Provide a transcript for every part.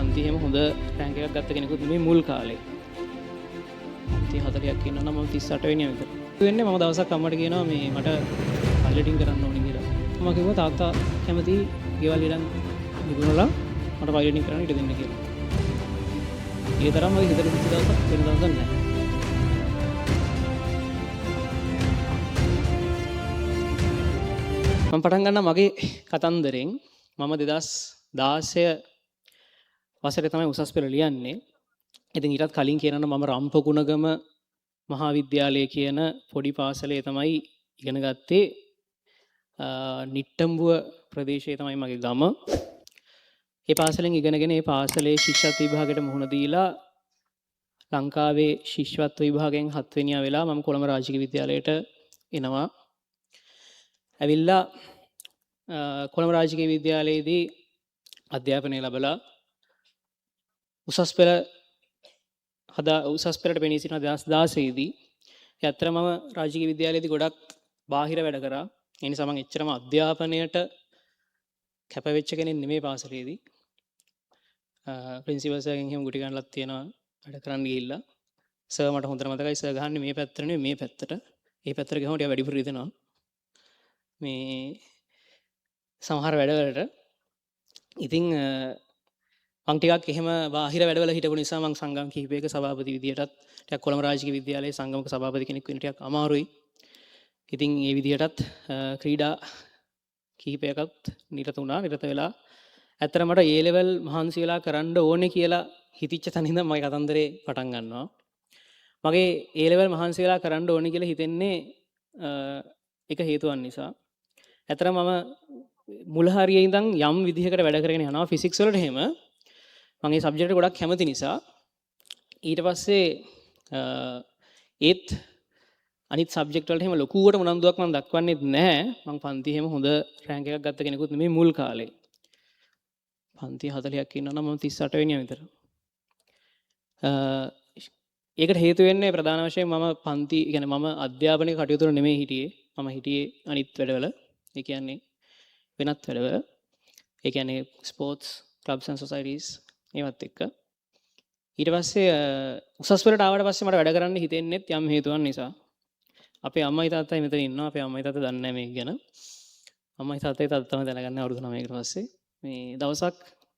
පන්ති එහෙම හොඳ රැන්ක් එකක් ගත්ත කෙනෙකුත් නෙමෙයි මුල් කාලේ. පන්ති 40ක් ඉන්නවා නම් මම 38 වෙනියා විතර. වෙන්නේ මම දවසක් අම්මට කියනවා මේ මට පයිලටින් කරන්න ඕනේ කියලා. මම කිව්වා තාත්තා කැමති ගෙවල් ඉරන් විකුණලා මට පයිලටින් කරන්න ඉඩ දෙන්න කියලා. ඒ තරම් මගේ හිතට පිච්ච දවසක් වෙන දවසක් නැහැ. මම පටන් ගන්නවා මගේ කතන්දරෙන්. මම 2016 වසරේ තමයි උසස් පෙළ ලියන්නේ. ඉතින් ඊටත් කලින් කියනවා මම රම්පකුණගම මහාවිද්‍යාලය කියන පොඩි පාසලේ තමයි ඉගෙන ගත්තේ. නිට්ටඹුව ප්‍රදේශයේ තමයි මගේ ගම. ඒ පාසලෙන් ඉගෙනගෙන ඒ පාසලේ ශිෂ්‍යත්ව විභාගයට මුහුණ දීලා ලංකාවේ ශිෂ්‍යත්ව විභාගයෙන් 7 වෙනියා වෙලා මම කොළඹ රාජකීය විද්‍යාලයට එනවා. ඇවිල්ලා කොළඹ රාජකීය විද්‍යාලයේදී අධ්‍යාපනය ලැබලා උසස් පෙළට පෙනී සිටින 2016 දී ඇත්තට මම රාජකීය විද්‍යාලයේදී ගොඩක් බාහිර වැඩ කරා. ඒ නිසා මම එච්චරම අධ්‍යාපනයට කැප වෙච්ච කෙනෙක් නෙමෙයි පාසලේදී. ප්‍රින්සිපල් සර්ගෙන් එහෙම ගුටි ගන්නලක් තියෙනවා වැඩ කරන්න ගිහිල්ලා. සර් මට හොඳට මතකයි සර් ගහන්නේ මේ පැත්තට නෙමෙයි මේ පැත්තට. ඒ පැත්තට ගහම ටික වැඩිපුර රිදෙනවා. මේ සමහර වැඩවලට ඉතින් මං ටිකක් එහෙම බාහිර වැඩවල හිටපු නිසා මං සංගම් කිහිපයක සභාපති විදියටත් ටිකක් කොළඹ රාජකීය විද්‍යාලයේ සංගමක සභාපති කෙනෙක් වෙන්න ටිකක් අමාරුයි. ඉතින් ඒ විදියටත් ක්‍රීඩා කිහිපයකත් නිරත වෙලා ඇත්තට මට A level මහන්සි වෙලා කරන්න ඕනේ කියලා හිතිච්ච තැන ඉඳන් මගේ කතන්දරේ පටන් ගන්නවා. මගේ A level මහන්සි වෙලා කරන්න ඕනේ කියලා හිතෙන්නේ එක හේතුවක් නිසා. ඇත්තට මම මුල හරියේ ඉඳන් යම් විදිහකට වැඩ කරගෙන යනවා ෆිසික්ස් වලට එහෙම. මම මේ සබ්ජෙක්ට් එක ගොඩක් කැමති නිසා. ඊට පස්සේ ඒත් අනිත් සබ්ජෙක්ට් වලට එහෙම ලොකුවට උනන්දුවක් මම දක්වන්නේ නැහැ. මම පන්ති එහෙම හොඳ රැන්ක් එකක් ගත්ත කෙනෙකුත් නෙමෙයි මුල් කාලේ. පන්ති 40ක් ඉන්නවා නම් මම 38 වෙනියා විතර. ඒකට හේතු වෙන්නේ ප්‍රධාන වශයෙන් මම පන්ති يعني මම අධ්‍යාපනික කටයුතු වල නෙමෙයි හිටියේ. මම හිටියේ අනිත් වැඩවල. ඒ කියන්නේ වෙනත් වැඩවල. ඒ කියන්නේ ස්පෝර්ට්ස් ක්ලබ්ස් ඇන්ඩ් සොසයිටිස් ඒවත් එක්ක. ඊට පස්සේ උසස් පෙළට ආවට පස්සේ මට වැඩ කරන්න හිතෙන්නේත් යම් හේතුවක් නිසා. අපේ අම්මයි තාත්තයි මෙතන ඉන්නවා. අපේ අම්මයි තාත්තා දන්නේ නැහැ මේක ගැන. අම්මයි තාත්තයි තමයි දැනගන්නේ අවුරුදු 9කට පස්සේ. මේ දවසක්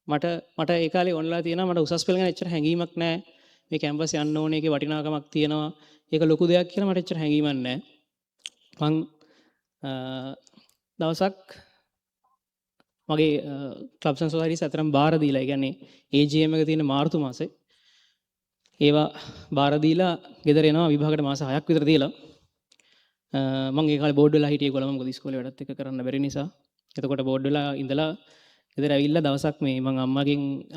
මට ඒ කාලේ ඔන්ලා තියෙනවා මට උසස් පෙළ ගැන එච්චර හැඟීමක් නැහැ. මේ කැම්පස් යන්න ඕනේ ඒකේ වටිනාකමක් තියෙනවා. ඒක ලොකු දෙයක් කියලා මට එච්චර හැඟීමක් නැහැ. මං දවසක් මගේ ක්ලබ්ස් ඇන්ඩ් සොසයිටිස් අතරම බාර දීලා ඒ කියන්නේ AGM එක තියෙන මාර්තු මාසේ ඒවා බාර දීලා ගෙදර එනවා විභාගයට මාස 6ක් විතර දීලා මම ඒ කාලේ බෝඩ් වෙලා හිටියේ කොළඹ මොකද ඉස්කෝලේ වැඩත් එක්ක කරන්න බැරි නිසා. එතකොට බෝඩ් වෙලා ඉඳලා ගෙදර ඇවිල්ලා දවසක් මේ මම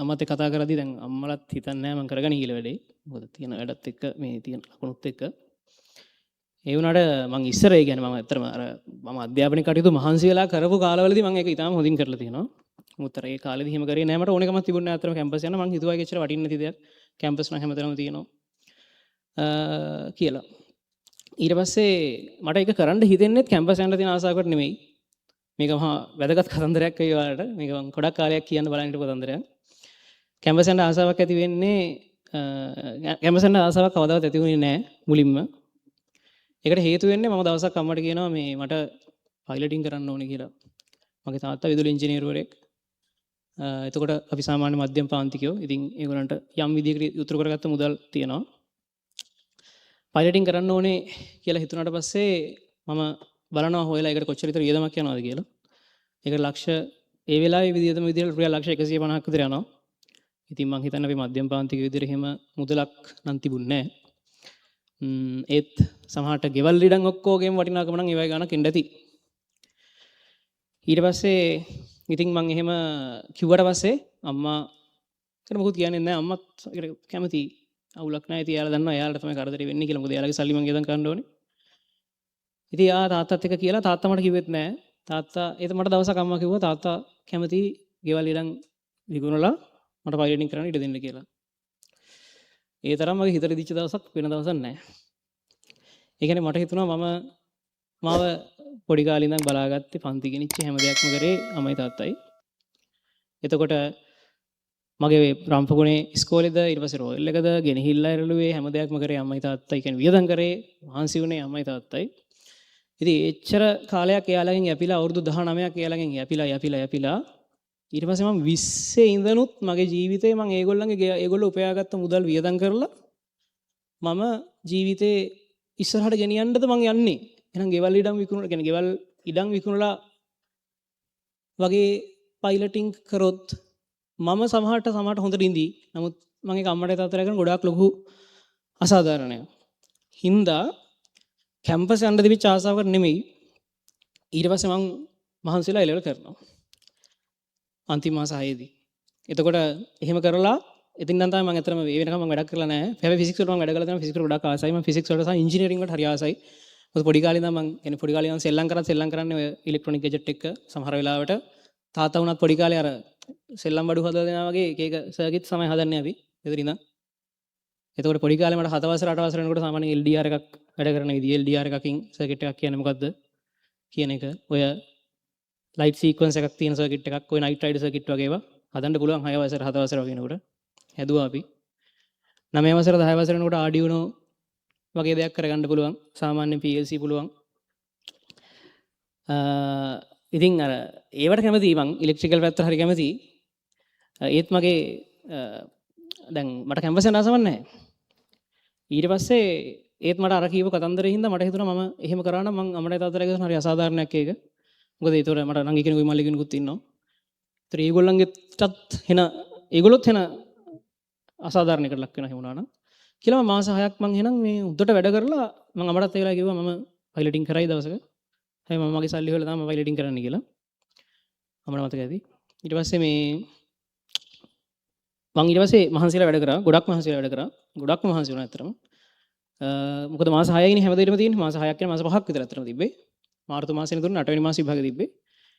අම්මත් එක්ක කතා කරද්දි දැන් අම්මලත් හිතන්නේ නැහැ මම කරගෙන ගිහලා වැඩේ. මොකද තියෙන වැඩත් එක්ක මේ තියෙන ලකුණුත් එක්ක. ඒ වුණාට මම ඉස්සර ඒ කියන්නේ මම ඇත්තටම මම අධ්‍යාපනික කටයුතු මහන්සි වෙලා කරපු කාලවලදී මම ඒක ඉතාලම හොඳින් කරලා තියෙනවා. මුතර ඒ කාලෙදි එහෙම කරේ නැහැ මට ඕනෙකමක් තිබුණේ නැහැ අතරම කැම්පස් යන්න මම හිතුවා ඒක ඇත්තට වටින්නේ නැති දෙයක්. කැම්පස් නම් හැමතැනම තියෙනවා. කියලා. ඊට පස්සේ මට ඒක කරන්න හිතෙන්නේත් කැම්පස් යන්න තියෙන ආසාවකට නෙමෙයි. මේක මහා වැදගත් කතන්දරයක් වෙයි ඔයාලට. මේක මම ගොඩක් කාලයක් කියන්න බලන් හිටපු කතන්දරයක්. කැම්පස් යන්න ආසාවක් ඇති වෙන්නේ කැම්පස් යන්න ආසාවක් කවදාවත් ඇති වුණේ නැහැ මුලින්ම. ඒකට හේතු වෙන්නේ මම දවසක් අම්මට කියනවා මේ මට පයිලටින් කරන්න ඕනේ කියලා. මගේ තාත්තා විදුලි ඉංජිනේරුවරයෙක්. එතකොට අපි සාමාන්‍ය මධ්‍යම පාන්තිකයෝ. ඉතින් ඒගොල්ලන්ට යම් විදිහකට උතුරු කරගත්ත මුදල් තියෙනවා. පයිලටින් කරන්න ඕනේ කියලා හිතුණාට පස්සේ මම බලනවා හොයලා ඒකට කොච්චර විතර වියදමක් යනවද කියලා. ඒකට ලක්ෂ ඒ වෙලාවේ විදිහට රුපියල් ලක්ෂ 150ක් විතර යනවා. ඉතින් මං හිතන්නේ අපි මධ්‍යම පාන්තික විදිහට එහෙම මුදලක් නම් තිබුණේ නැහැ. ඒත් සමහරට ගෙවල් ඉඩම් ඔක්කොගේම වටිනාකම නම් ඒ වගේ ගණක් එන්න ඇති. ඊට පස්සේ ඉතින් මං එහෙම කිව්වට පස්සේ අම්මා කෙනෙක් මොකුත් කියන්නේ නැහැ. අම්මත් කැමති අවුලක් නැහැ. ඉතින් එයාලා දන්නවා එයාලට තමයි කරදරේ වෙන්නේ කියලා. මොකද එයාලගේ සල්ලි මං ගෙදන් කරන්න ඕනේ. ඉතින් තාත්තත් එක්ක කියලා තාත්තා මට කිව්වෙත් නැහැ. තාත්තා ඒත් මට දවසක් අම්මා කිව්වා තාත්තා කැමති ගෙවල් ඉඩම් විකුණලා මට පයිලටින් කරන්න ඉඩ දෙන්න කියලා. ඒ තරම් මගේ හිතට දිච්ච දවසක් වෙන දවසක් නැහැ. ඒ කියන්නේ මට හිතුණා මාව පොඩි කාලේ ඉඳන් බලාගත්තේ පන්ති ගෙනිච්ච හැම දෙයක්ම කරේ අම්මයි තාත්තයි. එතකොට මගේ රම්පගුණේ ඉස්කෝලේද ඊට පස්සේ රෝයල් එකද ගෙනහිල්ලා ඉරළුවේ හැම දෙයක්ම කරේ අම්මයි තාත්තයි කියන්නේ වියදම් කරේ මහන්සි වුණේ අම්මයි තාත්තයි. ඉතින් එච්චර කාලයක් එයාලගෙන් යැපිලා අවුරුදු 19ක් එයාලගෙන් යැපිලා ඊට පස්සේ මම 20 ඉඳනුත් මගේ ජීවිතේ මම ඒගොල්ලෝ උපයාගත්ත මුදල් වියදම් කරලා මම ජීවිතේ ඉස්සරහට ගෙනියන්නද මං යන්නේ. එහෙනම් ගෙවල් ඉඩම් විකුණලා වගේ පයිලටින් කරොත් මම සමහරට හොඳට ඉඳී. නමුත් මගේ අම්මට තාත්තට කරන ගොඩාක් ලොකු අසාධාරණයක්. හින්දා කැම්පස් යන්න තිබිච්ච ආසාවකට නෙමෙයි ඊට පස්සේ මං මහන්සිලා එලෙවල් කරනවා. අන්තිම මාස 6ේදී. එතකොට එහෙම කරලා ඉතින් නම් තමයි මම අතරම ඒ වෙනකම් මම වැඩක් කරලා නැහැ. හැබැයි ෆිසික්ස් වලට මම වැඩ කරලා තියෙනවා. ෆිසික්ස් වල ගොඩාක් ආසයි. මම ෆිසික්ස් වලට සහ ඉංජිනේරින්ග් වලට හරි ආසයි. මොකද පොඩි කාලේ ඉඳන් මම කියන්නේ පොඩි කාලේ ඉඳන් සෙල්ලම් කරන්නේ ඔය ඉලෙක්ට්‍රොනික ගැජට් එක සමහර වෙලාවට තාත්තා වුණත් පොඩි කාලේ අර සෙල්ලම් බඩු හදලා දෙනවා වගේ එක සර්කිට් තමයි හදන්නේ අපි. ගෙදර ඉඳන්. එතකොට පොඩි කාලේ මට 7 වසර 8 වසර වෙනකොට සාමාන්‍ය LDR එකක් වැඩ කරන විදිය LDR එකකින් සර්කිට් එකක් කියන්නේ මොකද්ද කියන එක ඔය ලයිට් සීක්වන්ස් එකක් තියෙන සර්කිට් එකක් ඔය නයිට් රයිඩ් සර්කිට් වගේ ඒවා හදන්න පුළුවන් 6 වසර 7 වසර වගේ වෙනකොට හැදුවා අපි 9 වසර 10 වසර වෙනකොට ආඩියුනෝ වගේ දෙයක් කරගන්න පුළුවන් සාමාන්‍ය PLC පුළුවන් ඉතින් අර ඒවට කැමතියි මං ඉලෙක්ට්‍රිකල් පැත්තට හරි කැමතියි ඒත් මගේ දැන් මට කැම්පස් යන්න ආසවක් නැහැ ඊට පස්සේ ඒත් මට අර කීව කතන්දරේ හින්දා මට හිතුණා මම එහෙම කරා නම් මං අමරේ තාත්තට කියන හරි අසාධාරණයක් ඒක මොකද ඒතොර මට නංගි කෙනෙකුයි මල්ලි කෙනෙකුත් ඉන්නවා ඒතර ඒගොල්ලොත් එන අසාධාරණයකට ලක් වෙනවා වුණා නම් කියලා මම මාස 6ක් මං එහෙනම් මේ උඩට වැඩ කරලා මං අමරත් ඒලා කිව්වා මම පයිලටින් කරයි දවසක හැබැයි මම මගේ සල්ලි හොයලා තමයි පයිලටින් කරන්න කියලා අමර මතක ඇති ඊට පස්සේ මං ඊට පස්සේ මහන්සිලා වැඩ කරා ගොඩක් මහන්සි වුණා ඇත්තටම මොකද මාස 6යිනේ හැමදේටම තියෙන්නේ මාස 6ක් කියන මාස 5ක් විතර ඇත්තටම තිබ්බේ මාර්තු මාසෙනේ තුන 8 වෙනි මාස විභාගෙ තිබ්බේ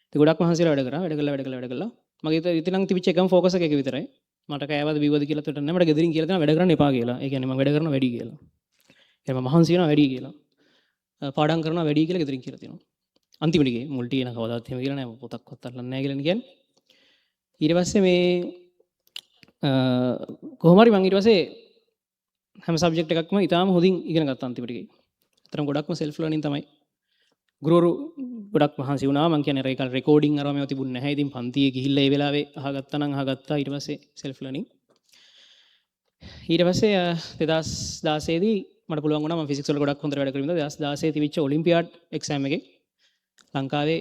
ඉතින් ගොඩක් මහන්සිලා වැඩ කළා මගේ ඉතින් නම් තිබිච්ච එකම ෆෝකස් එක විතරයි මට කෑවද බිව්වද කියලා තොට නැහැ මට ගෙදරින් කියලා දෙනවා වැඩ කරන්න එපා කියලා ඒ කියන්නේ මම වැඩ කරනවා වැඩි කියලා එහෙනම් මම මහන්සි වෙනවා වැඩි කියලා පාඩම් කරනවා වැඩි කියලා ගෙදරින් කියලා තියෙනවා අන්තිමට ගියේ මුල් ටී එන කවදාවත් එහෙම කියලා නෑ පොතක්වත් අල්ලන්නේ නැහැ කියලා කියන්නේ ඊට පස්සේ කොහොම හරි මම ඊට පස්සේ හැම සබ්ජෙක්ට් එකක්ම ඉතාලම හොඳින් ඉගෙන ගත්තා අන්තිමට ගියේ අතරම ගොඩක්ම සෙල්ෆ් ලර්නින් තමයි ගුරුවරු ගොඩක් මහන්සි වුණා මම කියන්නේ ඒ කාලේ රෙකෝඩින් අරම ඒවා තිබුණේ නැහැ ඉතින් පන්තියේ ගිහිල්ලා ඒ වෙලාවේ අහගත්තා ඊට පස්සේ සෙල්ෆ් ලර්නින් ඊට පස්සේ 2016 දී මට පුළුවන් වුණා මම ෆිසික්ස් වල ගොඩක් හොඳට වැඩ කරමින් 2016 තිබිච්ච ඔලිම්පියාඩ් එක්සෑම් එකේ ලංකාවේ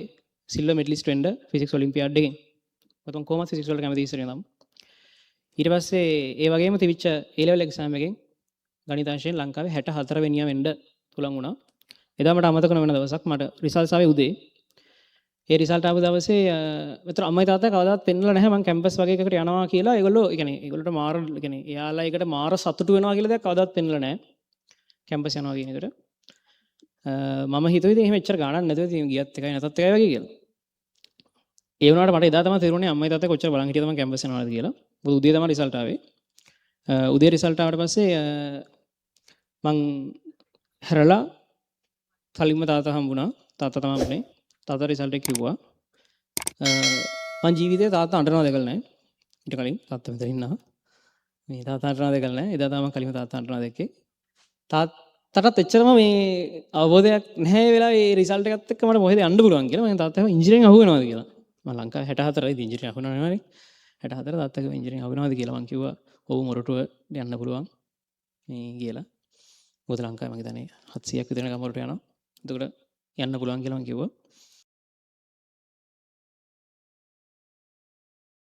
සිල්වර් මෙඩලිස්ට් වෙන්න ෆිසික්ස් ඔලිම්පියාඩ් එකෙන් මම කොහොමද ෆිසික්ස් වලට කැමති ඉස්සරේ නම් ඊට පස්සේ ඒ වගේම තිබිච්ච A level එක්සෑම් එකෙන් ගණිත අංශයෙන් ලංකාවේ 64 වෙනියා වෙන්න පුළුවන් වුණා එදා මට අමතක නොවන දවසක් මට රිසල්ට්ස් ආවේ උදේ ඒ රිසල්ට් ආපු දවසේ මෙතන අම්මයි තාත්තා කවදාවත් පෙන්නලා නැහැ මම කැම්පස් වගේ එකකට යනවා කියලා ඒගොල්ලන්ට මාර එයාලා ඒකට මාර සතුටු වෙනවා කියලා දෙයක් කවදාවත් පෙන්නලා නැහැ කැම්පස් යනවා කියන එකට මම හිතුවේ ඉතින් එහෙම එච්චර ගාණක් නැතුව ඉතින් ගියත් එකයි නැතත් එකයි වගේ කියලා ඒ වුණාට මට එදා තමයි තේරුණේ අම්මයි තාත්තා කොච්චර බලන් හිටියද මම කැම්පස් යනවාද කියලා මොකද උදේ තමයි රිසල්ට් ආවේ උදේ රිසල්ට් ආවට පස්සේ මං හැරලා කලින්ම තාත්තා හම්බුණා තාත්තා තමයි වුණේ තාත්තා රිසල්ට් එක කිව්වා මං ජීවිතේ තාත්තා අඬනවා දැකලා නැහැ ඊට කලින් තාත්තා මෙතන ඉන්නවා මේ තාත්තා අඬනවා දැකලා නැහැ එදා තමයි කලින්ම තාත්තා අඬනවා දැක්කේ තාත්තටත් එච්චරම මේ අවබෝධයක් නැහැ ඒ වෙලාවේ මේ රිසල්ට් එකත් එක්ක මට මොකද යන්න පුළුවන් කියලා මම තාත්තා ඉංජිනේරින් අහු වෙනවාද කියලා මම ලංකාවේ 64 ඉතින් ඉංජිනේරින් අහු වෙනව නෙවෙයි 64 තාත්තගේ ඉංජිනේරින් අහු වෙනවාද කියලා මම කිව්වා ඔව් මොරටුව යන්න පුළුවන් මේ කියලා මොකද ලංකාවේ මම හිතන්නේ 700ක් විතර ගමරට යනවා එතකොට යන්න පුළුවන් කියලා මම කිව්වා